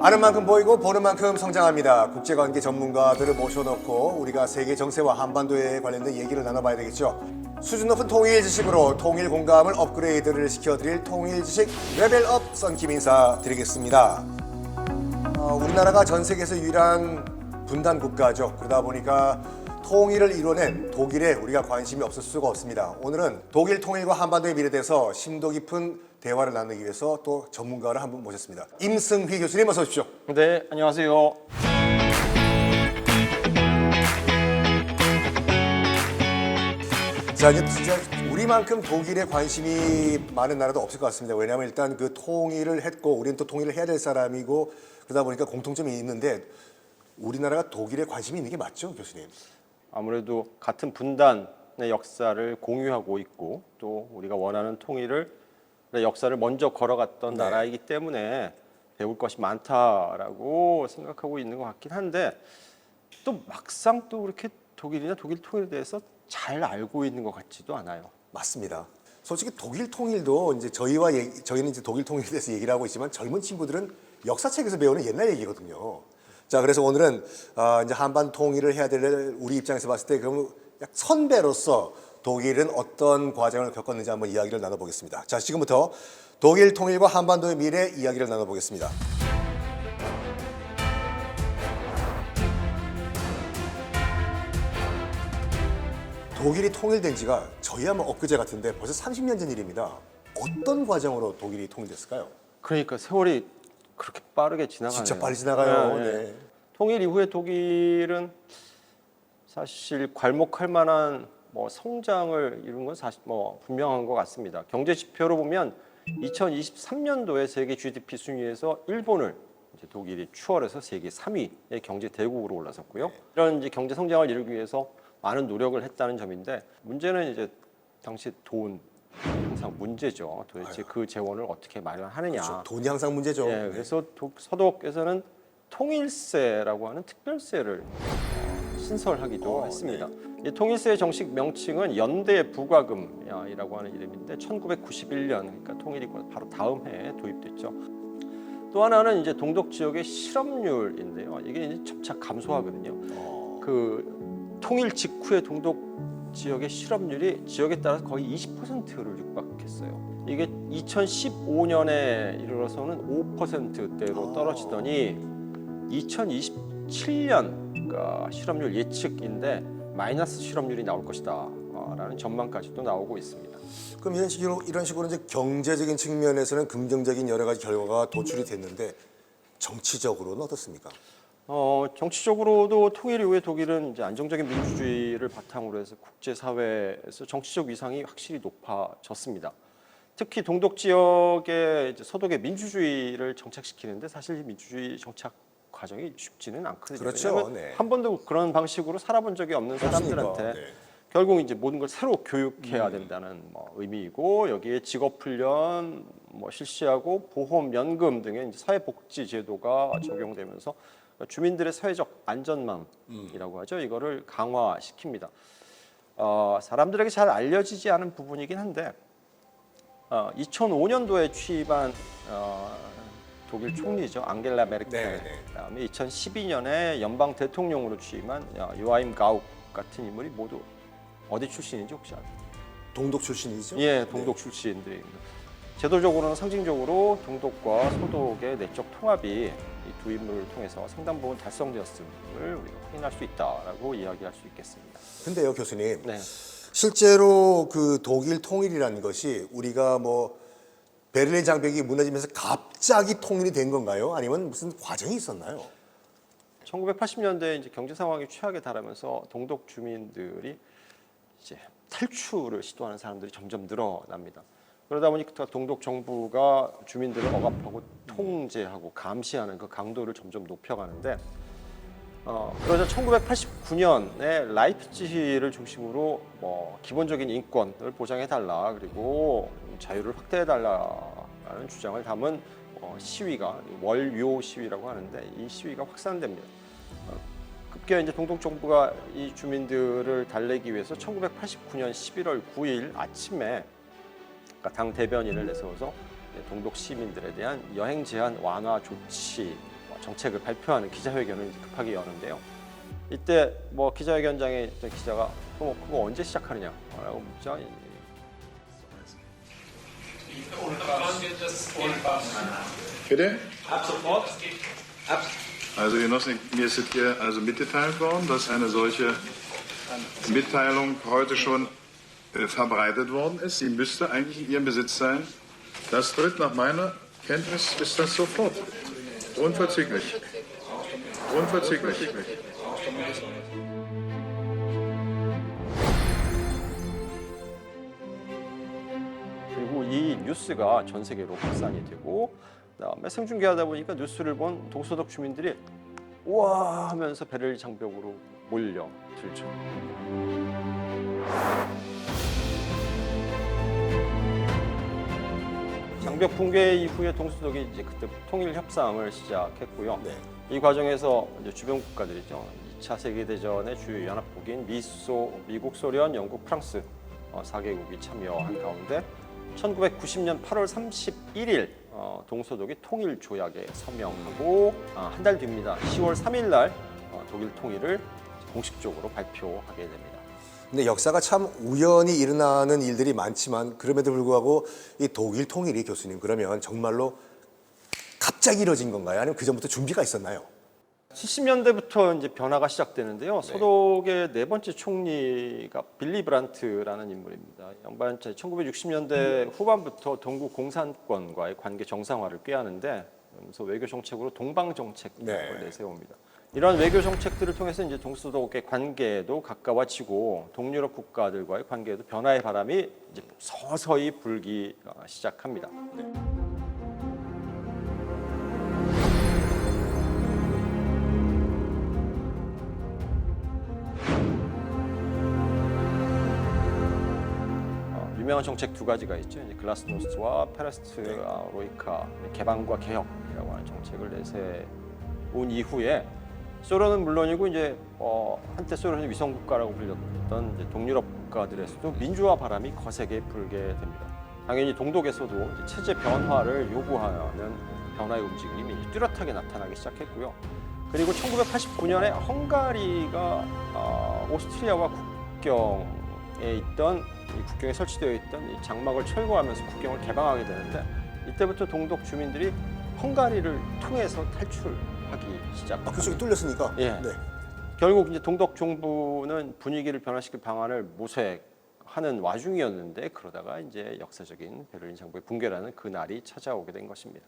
아는 만큼 보이고 보는 만큼 성장합니다. 국제관계 전문가들을 모셔놓고 우리가 세계 정세와 한반도에 관련된 얘기를 나눠봐야 되겠죠. 수준 높은 통일 지식으로 통일 공감을 업그레이드를 시켜드릴 통일 지식 레벨업 썬킴 인사드리겠습니다. 우리나라가 전 세계에서 유일한 분단 국가죠. 그러다 보니까 통일을 이뤄낸 독일에 우리가 관심이 없을 수가 없습니다. 오늘은 독일 통일과 한반도의 미래에 대해서 심도 깊은 대화를 나누기 위해서 또 전문가를 한 분 모셨습니다. 임승휘 교수님 어서 오십시오. 네, 안녕하세요. 자, 이제 진짜 우리만큼 독일에 관심이 많은 나라도 없을 것 같습니다. 왜냐하면 일단 그 통일을 했고 우리는 또 통일을 해야 될 사람이고 그러다 보니까 공통점이 있는데 우리나라가 독일에 관심이 있는 게 맞죠, 교수님? 아무래도 같은 분단의 역사를 공유하고 있고 또 우리가 원하는 통일을 역사를 먼저 걸어갔던 네. 나라이기 때문에 배울 것이 많다라고 생각하고 있는 것 같긴 한데 또 막상 또 그렇게 독일이나 독일 통일에 대해서 잘 알고 있는 것 같지도 않아요. 맞습니다. 솔직히 독일 통일도 이제 저희는 이제 독일 통일에 대해서 얘기를 하고 있지만 젊은 친구들은 역사책에서 배우는 옛날 얘기거든요. 자, 그래서 오늘은 이제 한반 통일을 해야 될 우리 입장에서 봤을 때 그럼 약 선배로서 독일은 어떤 과정을 겪었는지 한번 이야기를 나눠보겠습니다. 자, 지금부터 독일 통일과 한반도의 미래 이야기를 나눠보겠습니다. 독일이 통일된 지가 저희야 뭐 엊그제 같은데 벌써 30년 전 일입니다. 어떤 과정으로 독일이 통일됐을까요? 그러니까 세월이 그렇게 빠르게 지나가네요. 진짜 빨리 지나가요. 네, 네. 통일 이후에 독일은 사실 괄목할 만한 성장을 이룬 건 사실 분명한 것 같습니다. 경제 지표로 보면 2023년도에 세계 GDP 순위에서 일본을 이제 독일이 추월해서 세계 3위의 경제 대국으로 올라섰고요. 이런 이제 경제 성장을 이루기 위해서 많은 노력을 했다는 점인데 문제는 이제 당시 돈 항상 문제죠. 도대체 그 재원을 어떻게 마련하느냐. 그렇죠. 돈이 항상 문제죠. 예, 그래서 서독에서는 통일세라고 하는 특별세를 신설하기도 했습니다. 이 통일세의 정식 명칭은 연대 부과금이라고 하는 이름인데 1991년 그러니까 통일이 바로 다음 해에 도입됐죠. 또 하나는 이제 동독 지역의 실업률인데요. 이게 이제 점차 감소하거든요. 그 통일 직후의 동독 지역의 실업률이 지역에 따라서 거의 20%를 육박했어요. 이게 2015년에 이르러서는 5%대로 떨어지더니 2027년 그러니까 실업률 예측인데 마이너스 실업률이 나올 것이다 라는 전망까지도 나오고 있습니다. 그럼 이런 식으로 이제 경제적인 측면에서는 긍정적인 여러 가지 결과가 도출이 됐는데 정치적으로는 어떻습니까? 정치적으로도 통일 이후에 독일은 이제 안정적인 민주주의를 바탕으로 해서 국제사회에서 정치적 위상이 확실히 높아졌습니다. 특히 동독 지역의 이제 서독의 민주주의를 정착시키는데 사실 이 민주주의 정착 과정이 쉽지는 않거든요. 그렇죠. 네. 한 번도 그런 방식으로 살아본 적이 없는 사람들한테 네. 결국 이제 모든 걸 새로 교육해야 된다는 의미이고 여기에 직업훈련 실시하고 보험, 연금 등의 이제 사회복지 제도가 적용되면서 주민들의 사회적 안전망이라고 하죠. 이거를 강화시킵니다. 사람들에게 잘 알려지지 않은 부분이긴 한데 2005년도에 취임한 독일 총리죠. 앙겔라 메르켈. 그다음에 2012년에 연방 대통령으로 취임한 요하임 가욱 같은 인물이 모두 어디 출신인지 혹시 아세요? 동독 출신이죠? 예, 동독 출신들입니다. 제도적으로는 상징적으로 동독과 서독의 내적 통합이 이 두 인물을 통해서 상당 부분 달성되었음을 우리가 확인할 수 있다라고 이야기할 수 있겠습니다. 근데요, 교수님. 네. 실제로 그 독일 통일이라는 것이 우리가 베를린 장벽이 무너지면서 갑자기 통일이 된 건가요? 아니면 무슨 과정이 있었나요? 1980년대 이제 경제 상황이 최악에 달하면서 동독 주민들이 이제 탈출을 시도하는 사람들이 점점 늘어납니다. 그러다 보니까 동독 정부가 주민들을 억압하고 통제하고 감시하는 그 강도를 점점 높여가는데 그러자 1989년에 라이프치히를 중심으로 기본적인 인권을 보장해달라 그리고 자유를 확대해달라는 주장을 담은 시위가 월요 시위라고 하는데 이 시위가 확산됩니다. 급기야 이제 동독 정부가 이 주민들을 달래기 위해서 1989년 11월 9일 아침에 그러니까 당 대변인을 내세워서 동독 시민들에 대한 여행 제한 완화 조치 정책을 발표하는 기자회견을 이제 급하게 여는데요. 이때 뭐 기자회견장에 있던 기자가 그거 언제 시작하느냐라고 묻자 Bitte? Ab sofort. Also Genossen, mir ist hier also mitgeteilt worden, dass eine solche Mitteilung heute schon verbreitet worden ist. Sie müsste eigentlich in Ihrem Besitz sein. Das tritt nach meiner Kenntnis ist das sofort. Unverzüglich. Unverzüglich. 그리고 이 뉴스가 전 세계로 확산이 되고 그다음에 생중계하다 보니까 뉴스를 본 동서독 주민들이 우와 하면서 베를린 장벽으로 몰려들죠. 장벽 붕괴 이후에 동서독이 이제 그때 통일 협상을 시작했고요. 네. 이 과정에서 이제 주변 국가들이죠. 2차 세계 대전의 주요 연합국인 미국, 소련, 영국, 프랑스 4개국이 참여한 가운데 1990년 8월 31일 동서독이 통일 조약에 서명하고 한 달 뒤입니다. 10월 3일 날 독일 통일을 공식적으로 발표하게 됩니다. 근데 역사가 참 우연히 일어나는 일들이 많지만 그럼에도 불구하고 이 독일 통일이 교수님 그러면 정말로 갑자기 이뤄진 건가요? 아니면 그 전부터 준비가 있었나요? 70년대부터 이제 변화가 시작되는데요. 서독의 네 번째 총리가 빌리 브란트라는 인물입니다. 양반 1960년대 후반부터 동구 공산권과의 관계 정상화를 꾀하는데 그래서 외교 정책으로 동방 정책을 내세웁니다. 이런 외교 정책들을 통해서 이제 동서독의 관계도 가까워지고 동유럽 국가들과의 관계도 변화의 바람이 이제 서서히 불기 시작합니다. 유명한 정책 두 가지가 있죠. 이제 글라스노스트와 페레스트로이카 개방과 개혁이라고 하는 정책을 내세운 이후에 소련은 물론이고 이제 한때 소련이 위성 국가라고 불렸던 이제 동유럽 국가들에서도 민주화 바람이 거세게 불게 됩니다. 당연히 동독에서도 이제 체제 변화를 요구하는 변화의 움직임이 뚜렷하게 나타나기 시작했고요. 그리고 1989년에 헝가리가 오스트리아와 국경에 있던 이 국경에 설치되어 있던 이 장막을 철거하면서 국경을 개방하게 되는데 이때부터 동독 주민들이 헝가리를 통해서 탈출하기 시작합니다. 그쪽이 뚫렸으니까. 예. 네. 결국 이제 동독 정부는 분위기를 변화시킬 방안을 모색하는 와중이었는데 그러다가 이제 역사적인 베를린 장벽의 붕괴라는 그 날이 찾아오게 된 것입니다.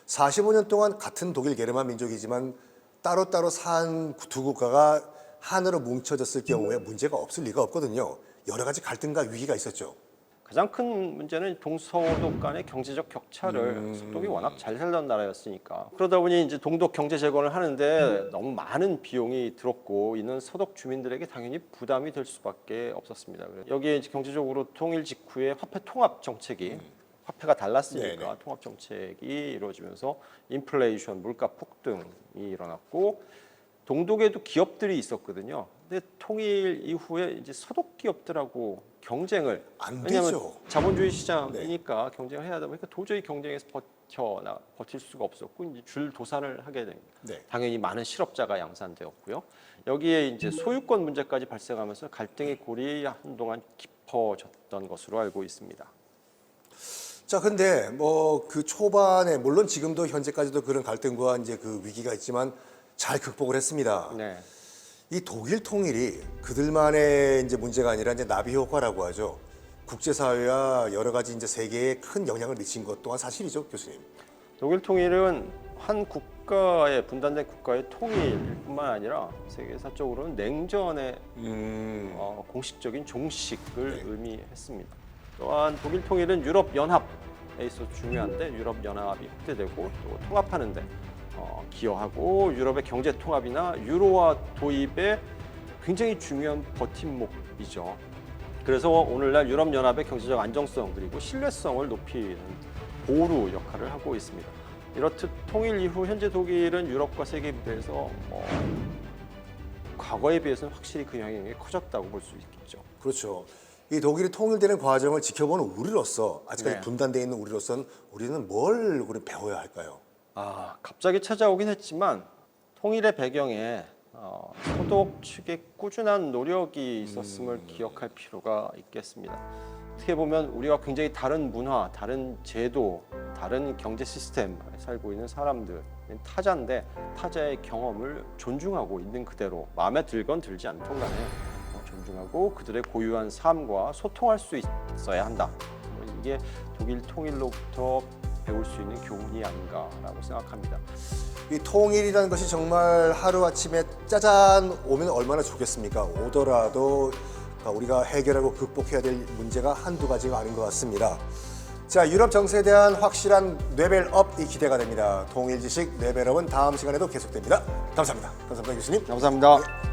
45년 동안 같은 독일 게르만 민족이지만 따로따로 산 두 국가가 하나로 뭉쳐졌을 경우에 문제가 없을 리가 없거든요. 여러 가지 갈등과 위기가 있었죠. 가장 큰 문제는 동서독 간의 경제적 격차를 서독이 워낙 잘 살던 나라였으니까 그러다 보니 이제 동독 경제 재건을 하는데 너무 많은 비용이 들었고 이는 서독 주민들에게 당연히 부담이 될 수밖에 없었습니다. 여기에 이제 경제적으로 통일 직후에 화폐 통합 정책이 화폐가 달랐으니까 네네. 통합 정책이 이루어지면서 인플레이션, 물가 폭등이 일어났고 동독에도 기업들이 있었거든요. 근데 통일 이후에 이제 서독 기업들하고 경쟁을 안 왜냐하면 되죠. 자본주의 시장이니까 경쟁을 해야 하다 보니까 도저히 경쟁에서 버틸 수가 없었고 이제 줄 도산을 하게 됩니다. 네. 당연히 많은 실업자가 양산되었고요. 여기에 이제 소유권 문제까지 발생하면서 갈등의 골이 한동안 깊어졌던 것으로 알고 있습니다. 자, 근데 뭐 그 초반에 물론 지금도 현재까지도 그런 갈등과 이제 그 위기가 있지만 잘 극복을 했습니다. 네. 이 독일 통일이 그들만의 이제 문제가 아니라 이제 나비 효과라고 하죠. 국제사회와 여러 가지 이제 세계에 큰 영향을 미친 것 또한 사실이죠, 교수님. 독일 통일은 한 국가의 분단된 국가의 통일뿐만 아니라 세계사적으로는 냉전의 공식적인 종식을 의미했습니다. 또한 독일 통일은 유럽 연합에 있어서 중요한데 유럽 연합이 확대되고 또 통합하는데 기여하고 유럽의 경제 통합이나 유로화 도입에 굉장히 중요한 버팀목이죠. 그래서 오늘날 유럽 연합의 경제적 안정성 그리고 신뢰성을 높이는 보루 역할을 하고 있습니다. 이렇듯 통일 이후 현재 독일은 유럽과 세계 무대에서 과거에 비해서는 확실히 그 영향이 커졌다고 볼 수 있겠죠. 그렇죠. 이 독일이 통일되는 과정을 지켜보는 우리로서 아직까지 네. 분단되어 있는 우리로서는 우리는 뭘 우리 배워야 할까요? 갑자기 찾아오긴 했지만 통일의 배경에 서독 측의 꾸준한 노력이 있었음을 기억할 필요가 있겠습니다. 어떻게 보면 우리가 굉장히 다른 문화, 다른 제도, 다른 경제 시스템에 살고 있는 사람들, 타자인데 타자의 경험을 존중하고 있는 그대로 마음에 들건 들지 않던 간에 존중하고 그들의 고유한 삶과 소통할 수 있어야 한다. 이게 독일 통일로부터 배울 수 있는 교훈이 아닌가라고 생각합니다. 이 통일이라는 것이 정말 하루아침에 짜잔 오면 얼마나 좋겠습니까? 오더라도 우리가 해결하고 극복해야 될 문제가 한두 가지가 아닌 것 같습니다. 자, 유럽 정세에 대한 확실한 레벨업이 기대가 됩니다. 통일 지식 레벨업은 다음 시간에도 계속됩니다. 감사합니다. 감사합니다, 교수님. 감사합니다.